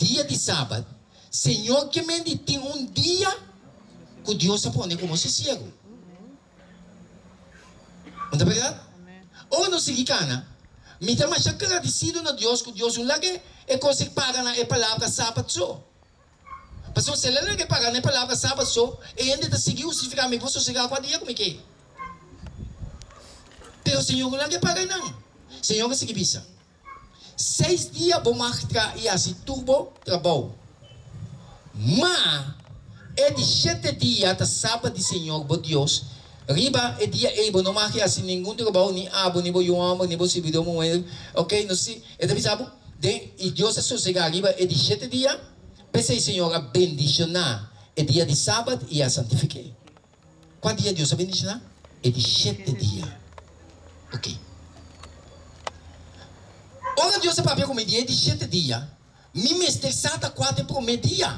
dia de sábado, Senhor que me tem dia que Deus se põe como se cego. Não é verdade? Ou não se cana, me tem mais agradecido na Deus que Deus não lage e consegue pagar na palavra sábado só. Mas se ele lage pagar na palavra sábado só, e ainda seguiu se ficar me vou sossegar com a dia como que? Pero o Senhor não lage pagar não. Senhor que se bisa. 6 dias vou marcar e assim turbo trabalho. Mas é de 7 dias da sábado de Senhor, por Deus. Riba é dia ebo não marque assim nenhum trabalho nem abo nem bo amo nem bo se video moer, ok? Não sei, é de bisabo. E Deus é sossegar riba é de 7 dias. Pensei Senhor a bendicionar é dia de sábado e a santifiquei. Quanto dia Deus a bendicionar? É de 7 dias, ok? Ora Deus é papel como dia de 7 dias. Me mestre sata 4 por meio dia.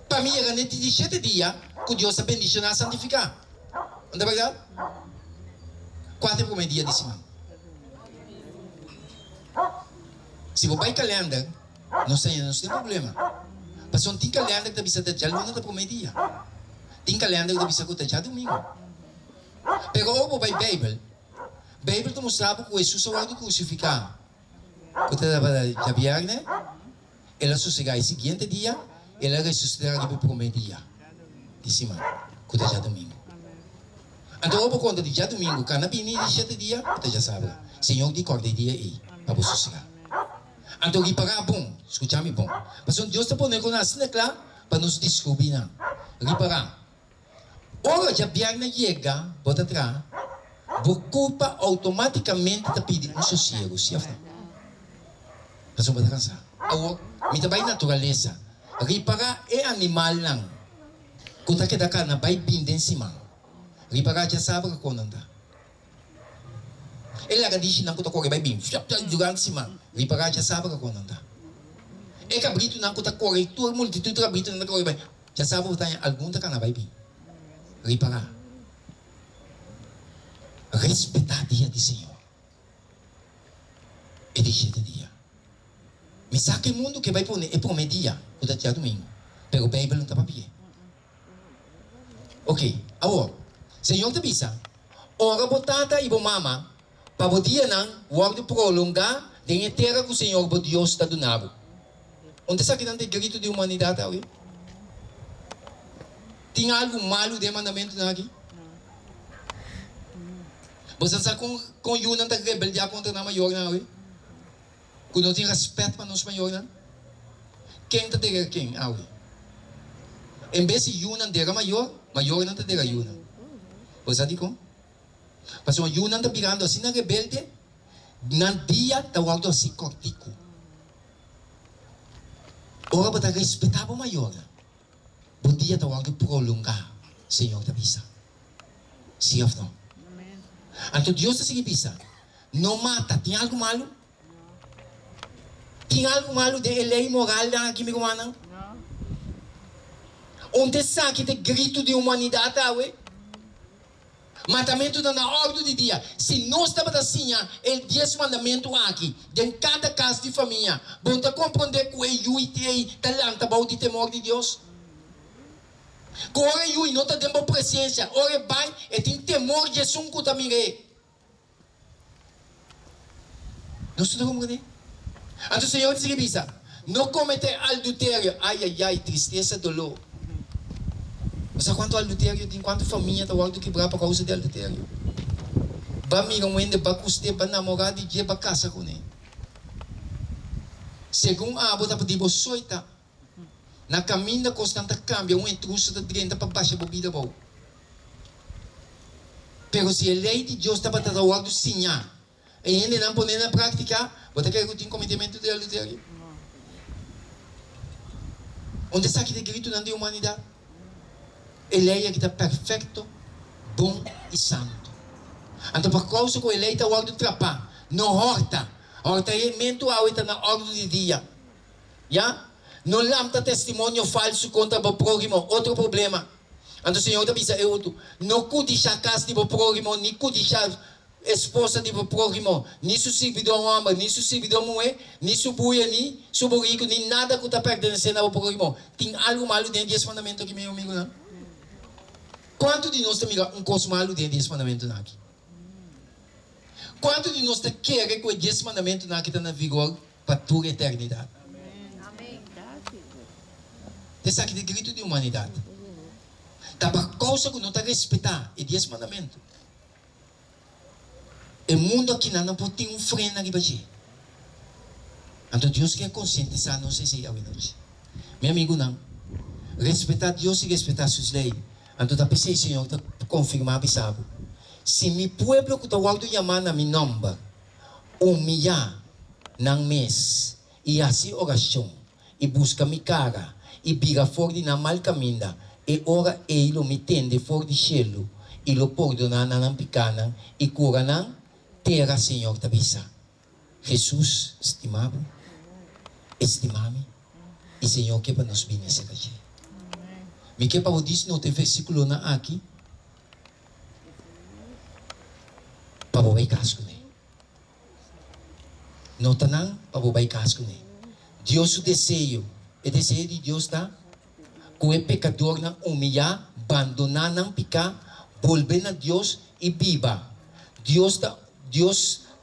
Para mim era de 7 dias que Deus a bendicionar e santificar. Não é verdade? 4 por meio dia de semana. Se você vai calendário, não tem problema. Mas não tem calendário que você já não está por meio dia. Tem calendário que você está já domingo. Pero ou vai Bíblia. Bíblia te mostrava que Jesus foi crucificado. Você já viu, né? Ela sossegou o seguinte dia, ela ressuscitará por meio dia. De semana, que já domingo. Então, eu vou contar de já domingo, quando a bini de 7 dias, você já sabe. Senhor, de corda dia aí, para você sossegar. Então, que pagar bom, escuta-me bom. Mas Deus está pondo com nós, claro, para nos descobrir, não. Reparar. Ora, já viagem na chega, bota atrás, vou culpa automaticamente da pedir um sossego, certo? Mas não vai cansar. Agora, me trabalha natureza. Reparar é animal, não. Quando que da carne vai vir em cima. Reparar já sabe que quando anda. Ele agora diz não que corre vai vir, jogando em cima. Reparar já sabe que quando anda. É cabrito não que corre, toda multidão de cabrito não corre vai. Já sabe que tem algum da carne vai vir. Reparar. Respeitar dia de Senhor. É de 7 dias. Me saque o mundo que vai pôr é por meio dia, o dia domingo. Pero o Bíblia não está para pie. Ok, agora, Senhor te avisa. Ora botada e mama, para o dia não, o prolongar, de terra que o Senhor, o Deus, está donado. Onde está que não tem grito de humanidade aqui? Tem algo malo de mandamento aqui? Você está com o Yuna da rebelde contra a maior, não é? Quando não tem respeito para nós maior, não? Quem está dizendo quem? Em vez de Yuna der maior, maior não está dizendo Yuna. Você diz como? Mas o Yuna está virando assim na rebelde, na dia está o alto assim cortico. Ora, para respeitar o maior, o dia está o alto prolongar, Senhor da visa. Sim ou não? Então Deus está pensando, não mata, tem algo malo? Tem algo malo de lei moral aqui, meu irmão? Onde está que tem grito de humanidade, matamento na ordem de dia. Se nós estamos assim, o 10 mandamento aqui, de cada casa de família, vão compreender que o Yui tem talento para o temor de Deus? Que o Yui não está tendo presença, ora vai e tem temor de Jesus que também é. Não se compreende? Então o Senhor diz que não cometer adultério. Ai, tristeza, dolor. Mas quanto adultério tem, quanto família está alto quebrar por causa de adultério? Vai mirar um ende, vai custar, vai namorar de dia, vai casar com ele. Segundo a bota para dizer, soita. Na caminho constante cambia, um intruso da direita para baixo, a bebida boa. Pero se a lei de Deus está para tratar do sinha, e ele não pode na prática, você quer que tenha cometimento de adultério? Onde está que tem grito na humanidade? Ele é que está perfeito, bom e santo. Então, por causa que ele está o ordem de trapar, não horta. Horta é mento ao está na ordem de dia. Já? Não lambda testemunho falso contra o próximo. Outro problema. Então, o Senhor está dizendo, não cuide a casa do próximo, nem cuide esposa de prójimo, ni su servidor hombre, ni su servidor mujer, ni su buia, ni su borrico, ni nada que está pertenecendo ao prójimo. Tem algo malo dentro desse mandamento aqui, meu amigo, não? Quanto de nós tem coisa malo dentro desse mandamento aqui? Quanto de nós quer que esse mandamento aqui está na vigor para toda a eternidade? Amém. Esse aqui é o grito de humanidade. Tá para causa que não está respeitar esse mandamento. O mundo aqui não pode ter freno aqui para ti. Então Deus quer conscientizar nós esse dia. Meu amigo, não. Respeitar Deus e respeitar suas leis. Então tá pensei, Senhor, tá confirmar sabe. Se mi pueblo que está waldo chamar na minha nome, humilhar nang mês e assim oração e busca mi cara e biga fora de na mal caminho e ora ele me tende fora de cielo e lo perdona na picana e cura na terra, Senhor, tabisa. Jesus, estimado, estimame e Senhor que para nos bendizer aqui. Me que para o diz no versículo na aqui pababay kasko ni. No tanang pababay kasko ni. Dios o desejo de Dios ta kung e pecador nang humilhar, abandonar ng pika, volver na Dios e viva. Dios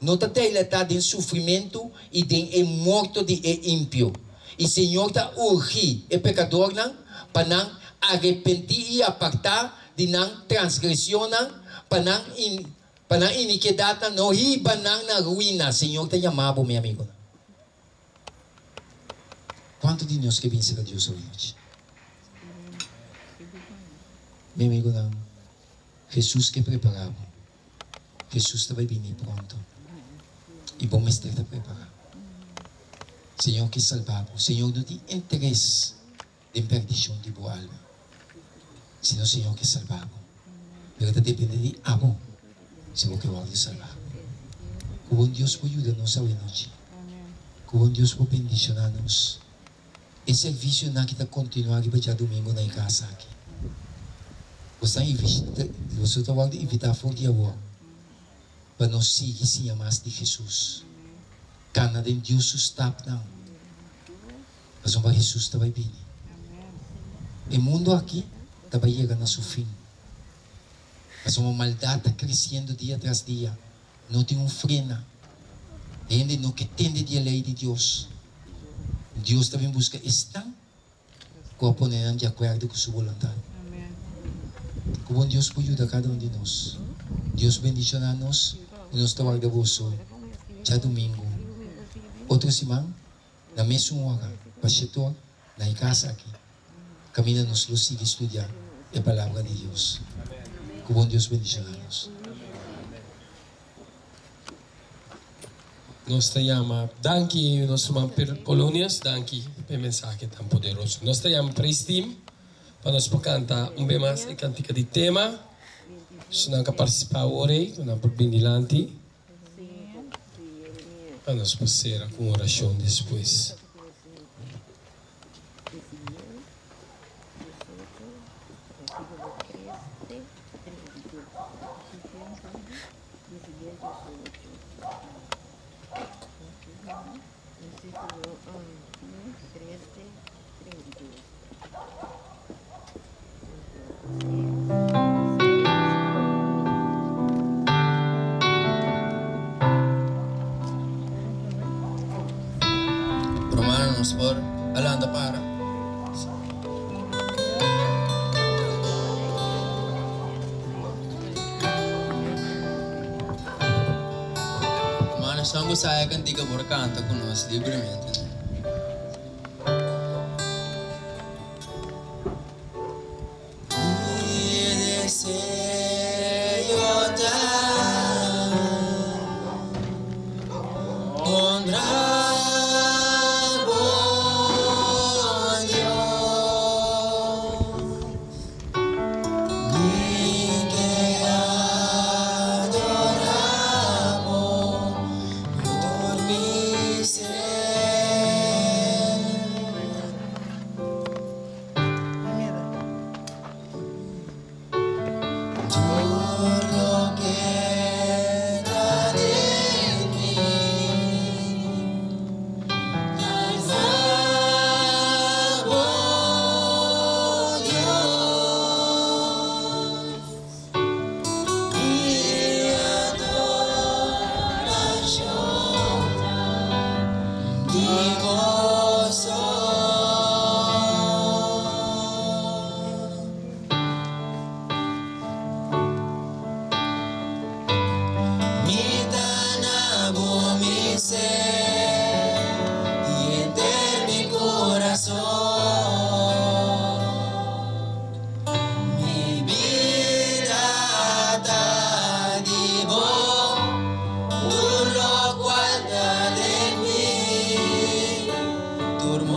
não está dilatado em sofrimento e em morto de ímpio. E Senhor está urgir e pecador nang panang arrepentir e apartar de nang transgressão nang panang iniquidad na no hiba nang na ruína. Senhor te chamava, meu amigo. Quanto de nós que pensa que Deus hoje? Meu amigo, não. Jesus que preparava. Jesus estava vindo pronto. E bom mestre está preparado. Senhor que salvava. Senhor não tem interesse de perdição de boa alma. Senão Senhor que salvava. Pero depende de amor. Se você vai salvar. Que bom Deus pode ajudar-nos a noite. Que bom Deus pode bendicionar-nos. E serviço na que está continuando para domingo na casa aqui. Você está a invitar fora de agora para nós seguir se mais de Jesus. Cana de Deus está não. Mas o Jesus está vai vir. O mundo aqui está vai chegar na seu fim. Mas uma maldade está crescendo dia tras dia. Não tem freno. Ainda não que tende de lei de Deus. Deus também busca estar com a poner de acordo com sua vontade. Que bom Deus pode ajudar cada um de nós. Deus bendicionar-nos e nos tawag da bolso. Já domingo. Outra semana, na mesma hora, pastor, na casa aqui. Camina nos luz e estudar a palavra de Deus. Que bom Deus bendicionar-nos. Nós te llama, danke nos mga colonias, danke pe mensaje tan poderoso. Nós te llama praise team, para nós canta mais e cantica de tema. Se não participar ore, não por binilanti. Para nós passar com oração depois. Romano por alanda para. Mana sangu saya kan tiga berkanta kunos libremente.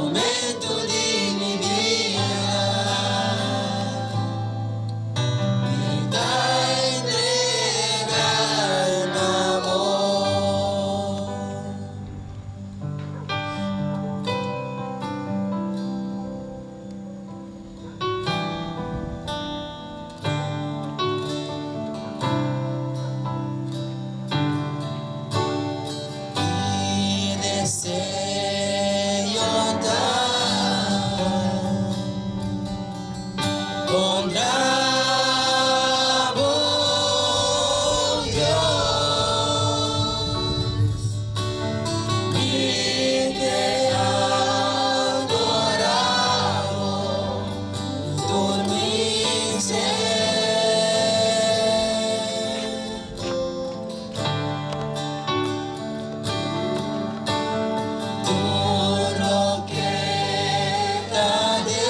momento de mi vida, me da entregar amor. Mi deseo dar con vos, Dios, y te adorado tu mi ser. Todo lo que está de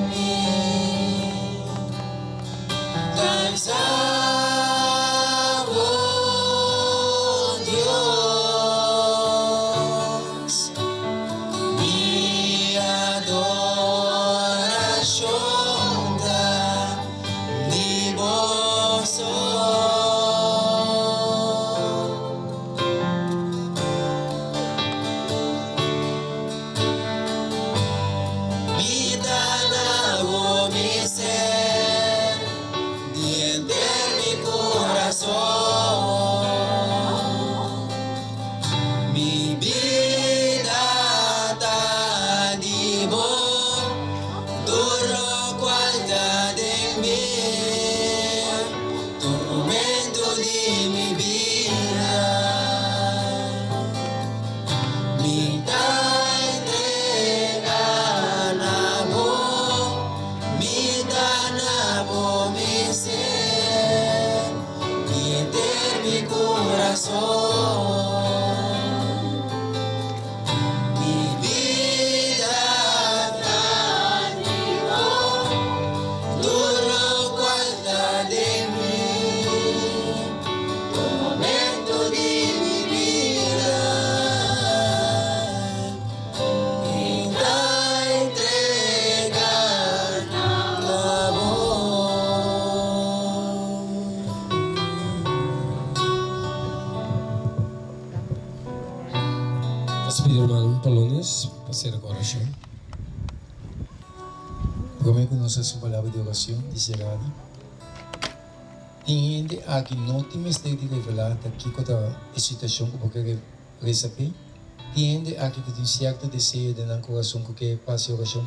mí, cansado, Dios, mi adoración da mi voz. Mi danabo, mi ser, diente mi corazón, mi vida ta divo, todo lo cual da de mí, todo momento de mi vida. Mi danabo, mi ser, mi mi corazón, mi vida dádiva, todo lo cual da de mí, todo momento de mi vida. Let's be hermano Polones, pasar a oración. Como conoce su palabra de oración, dice Radi. Tem aqui não tem mistério de revelar aqui com a situação que você receber. Tem aqui que tem certo desejo de no coração que passe a oração.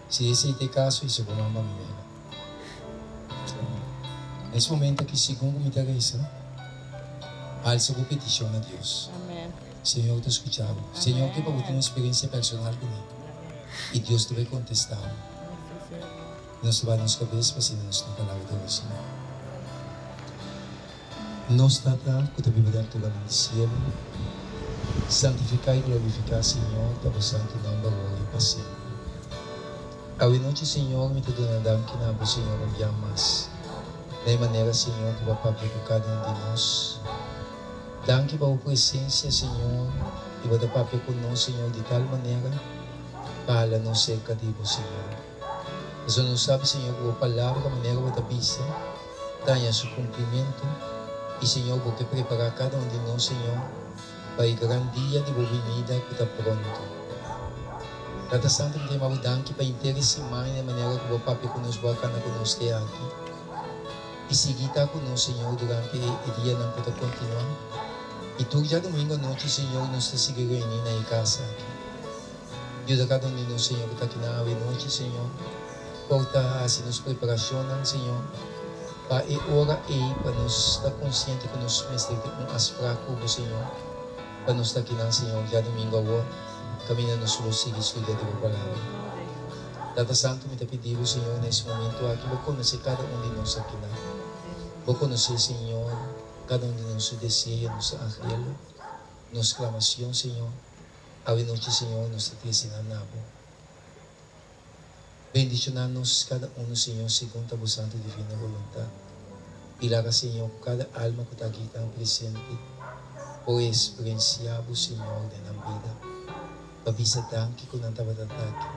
Se esse é o caso, isso é como uma mimela. Nesse momento aqui, segundo me interessa, alça a petição a Deus. Amém. Senhor, te escuchado. Senhor, que para você ter uma experiência personal comigo. E Deus te vai contestar. Nós levamos a cabeça para ser nossa palavra de oração. Nós tratamos com a Bíblia do no cielo. Santificar e glorificar, Senhor, para o santo nome da glória e para sempre. A noite, Senhor, me te dando que na Senhor enviar mais. De maneira, Senhor, que vai para cada um de nós. Danke para a presença, Senhor, e vai para conosco, Senhor, de tal maneira para não ser cativo, Senhor. Mas não sabe, Senhor, que a palavra, a maneira que vai vista, tenha seu cumprimento. E, Senhor, porque preparar cada um de nós, Senhor, para o grande dia de boa venida que está pronto. Tata Santo, me tem uma danke para interesse mais de maneira que o papai conosco vai cantar conosco aqui. E seguir conosco, Senhor, durante o dia não pode continuar. E tu já domingo à noite, Senhor, nós te seguiremos na casa aqui. Ajuda cada um de nós, Senhor, que está aqui na noite, Senhor. Porta assim nos preparaciones, Senhor. Para a hora aí, para nós estar consciente que nós estamos fracos, Senhor. Para nós estar aqui na, Senhor, já domingo agora, caminhando sobre seguir a tua palavra. Tata Santo, me te pedimos, Senhor, nesse momento aqui, vou conhecer cada um de nós aqui na. Vou conhecer, Senhor, cada um de nossos desejos, nosso anhelo, nossa clamação, Senhor. A noite, Senhor, nós te ensinamos. Bendicionar-nos cada um, Senhor, segundo a vossa santa divina vontade. Ilaga, Senhor, cada alma que está aqui tão presente, por experienciar o Senhor na vida. Pabisa danki ko ng tabatataki.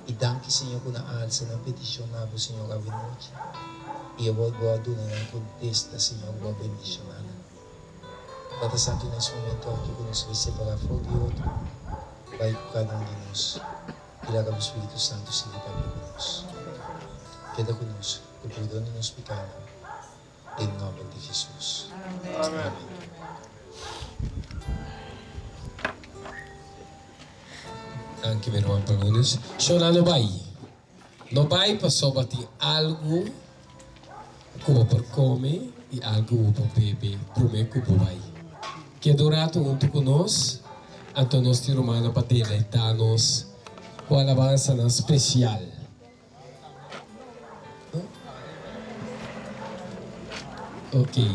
Idanki Senhor ko na alsa ng petisyon na po Senhor avenoite. Iawag boado na ng contesta Senhor boa bendicionada. Data Santo nesse momento aqui conosco vai separar fogo e outro. Vai com cada um de nós. E larga o Espírito Santo se para conosco. Queda conosco, perdoando-nos pecado. Em nome de Jesus. Amém. Anche meu irmão Palunes. Shona no vai. No vai passou bati algo como por comer e algo para beber. Prome como vai. Que dorato junto conosco. Então nós te romano para deleitar-nos com a alabança na especial. Ok.